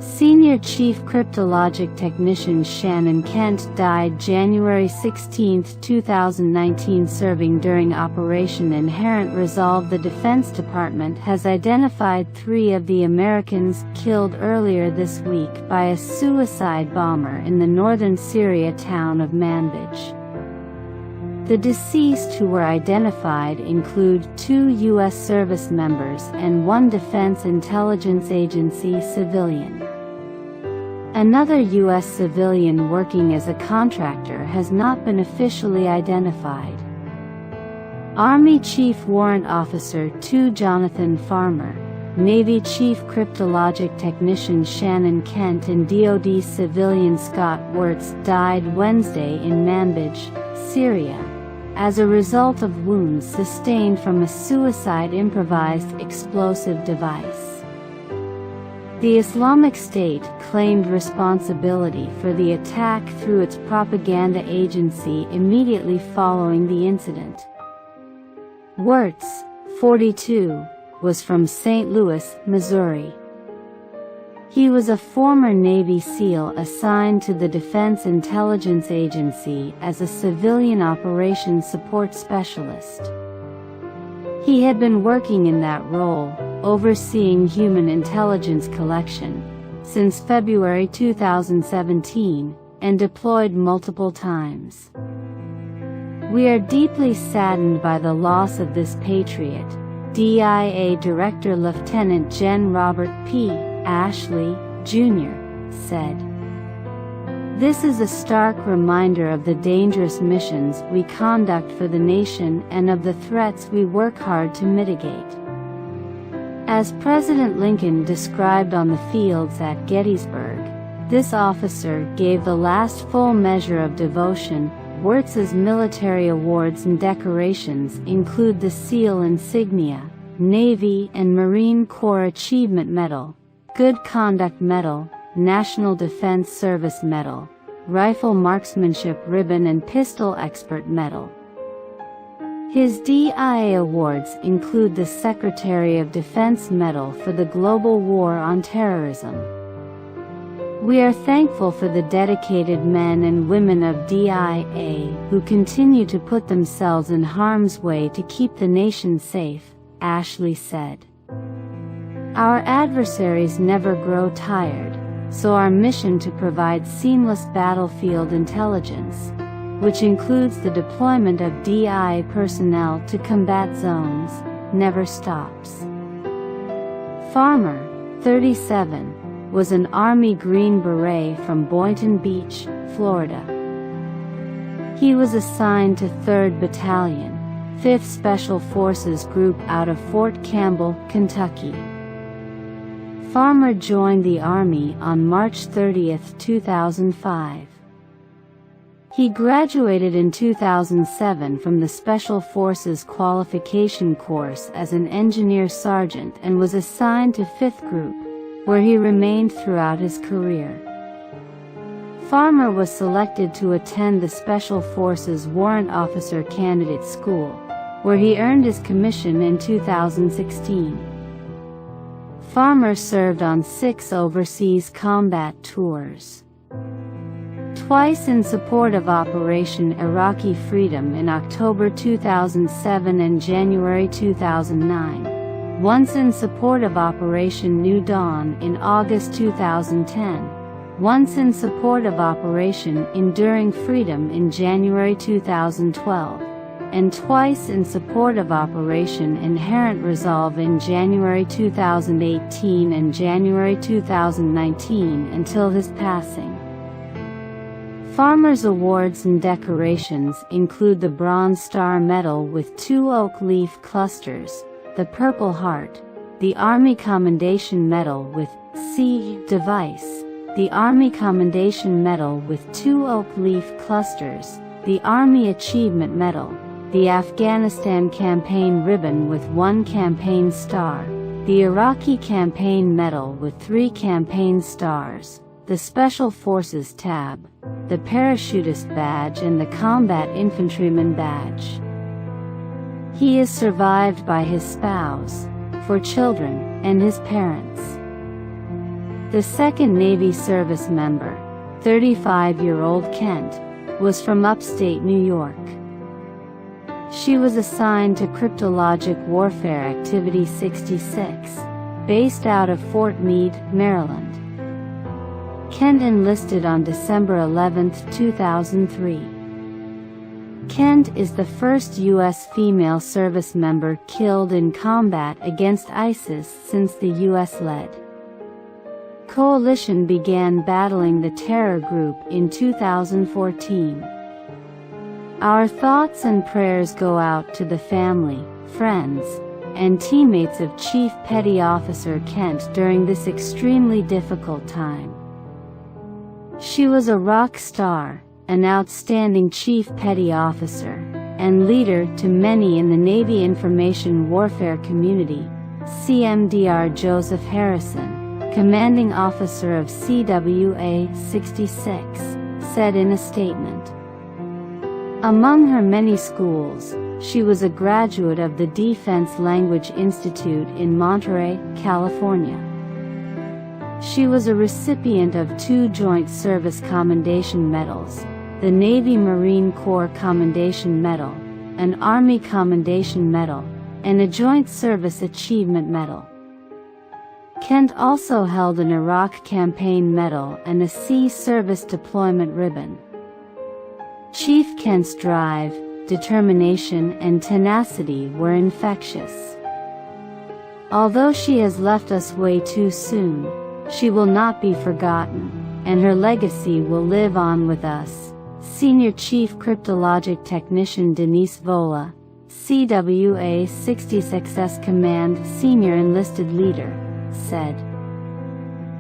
Senior Chief Cryptologic Technician Shannon Kent died January 16, 2019 serving during Operation Inherent Resolve. The Defense Department has identified 3 of the Americans killed earlier this week by a suicide bomber in the northern Syria town of Manbij. The deceased who were identified include 2 U.S. service members and 1 Defense Intelligence Agency civilian. Another U.S. civilian working as a contractor has not been officially identified. Army Chief Warrant Officer 2 Jonathan Farmer, Navy Chief Cryptologic Technician Shannon Kent and DoD civilian Scott Wirtz died Wednesday in Manbij, Syria, as a result of wounds sustained from a suicide improvised explosive device. The Islamic State claimed responsibility for the attack through its propaganda agency immediately following the incident. Wirtz, 42, was from St. Louis, Missouri. He was a former Navy SEAL assigned to the Defense Intelligence Agency as a civilian operations support specialist. He had been working in that role, overseeing human intelligence collection, since February 2017, and deployed multiple times. "We are deeply saddened by the loss of this patriot," DIA Director Lieutenant Gen. Robert P. Ashley, Jr., said. "This is a stark reminder of the dangerous missions we conduct for the nation and of the threats we work hard to mitigate." As President Lincoln described on the fields at Gettysburg, this officer gave the last full measure of devotion. Wirtz's military awards and decorations include the SEAL Insignia, Navy and Marine Corps Achievement Medal, Good Conduct Medal, National Defense Service Medal, Rifle Marksmanship Ribbon and Pistol Expert Medal. His DIA awards include the Secretary of Defense Medal for the Global War on Terrorism. "We are thankful for the dedicated men and women of DIA who continue to put themselves in harm's way to keep the nation safe," Ashley said. "Our adversaries never grow tired, so our mission to provide seamless battlefield intelligence, which includes the deployment of DI personnel to combat zones, never stops." Farmer, 37, was an Army Green Beret from Boynton Beach, Florida. He was assigned to 3rd Battalion, 5th Special Forces Group out of Fort Campbell, Kentucky. Farmer joined the Army on March 30, 2005. He graduated in 2007 from the Special Forces Qualification Course as an engineer sergeant and was assigned to 5th Group, where he remained throughout his career. Farmer was selected to attend the Special Forces Warrant Officer Candidate School, where he earned his commission in 2016. Farmer served on 6 overseas combat tours. Twice in support of Operation Iraqi Freedom in October 2007 and January 2009. Once in support of Operation New Dawn in August 2010. Once in support of Operation Enduring Freedom in January 2012. And twice in support of Operation Inherent Resolve in January 2018 and January 2019 until his passing. Farmer's awards and decorations include the Bronze Star Medal with 2 oak leaf clusters, the Purple Heart, the Army Commendation Medal with C device, the Army Commendation Medal with 2 oak leaf clusters, the Army Achievement Medal, the Afghanistan Campaign Ribbon with 1 campaign star, the Iraqi Campaign Medal with 3 campaign stars, the Special Forces Tab, the Parachutist Badge and the Combat Infantryman Badge. He is survived by his spouse, 4 children, and his parents. The second Navy service member, 35-year-old Kent, was from upstate New York. She was assigned to Cryptologic Warfare Activity 66, based out of Fort Meade, Maryland. Kent enlisted on December 11, 2003. Kent is the first U.S. female service member killed in combat against ISIS since the U.S.-led coalition began battling the terror group in 2014. Our thoughts and prayers go out to the family, friends, and teammates of Chief Petty Officer Kent during this extremely difficult time. She was a rock star, an outstanding Chief Petty Officer, and leader to many in the Navy Information Warfare community. CMDR Joseph Harrison, commanding officer of CWA 66, said in a statement. Among her many schools, she was a graduate of the Defense Language Institute in Monterey, California. She was a recipient of 2 Joint Service Commendation Medals, the Navy Marine Corps Commendation Medal, an Army Commendation Medal, and a Joint Service Achievement Medal. Kent also held an Iraq Campaign Medal and a Sea Service Deployment Ribbon. Chief Kent's drive, determination, and tenacity were infectious. Although she has left us way too soon, she will not be forgotten, and her legacy will live on with us. Senior Chief Cryptologic Technician Denise Vola, CWA 66S Command Senior Enlisted Leader, said.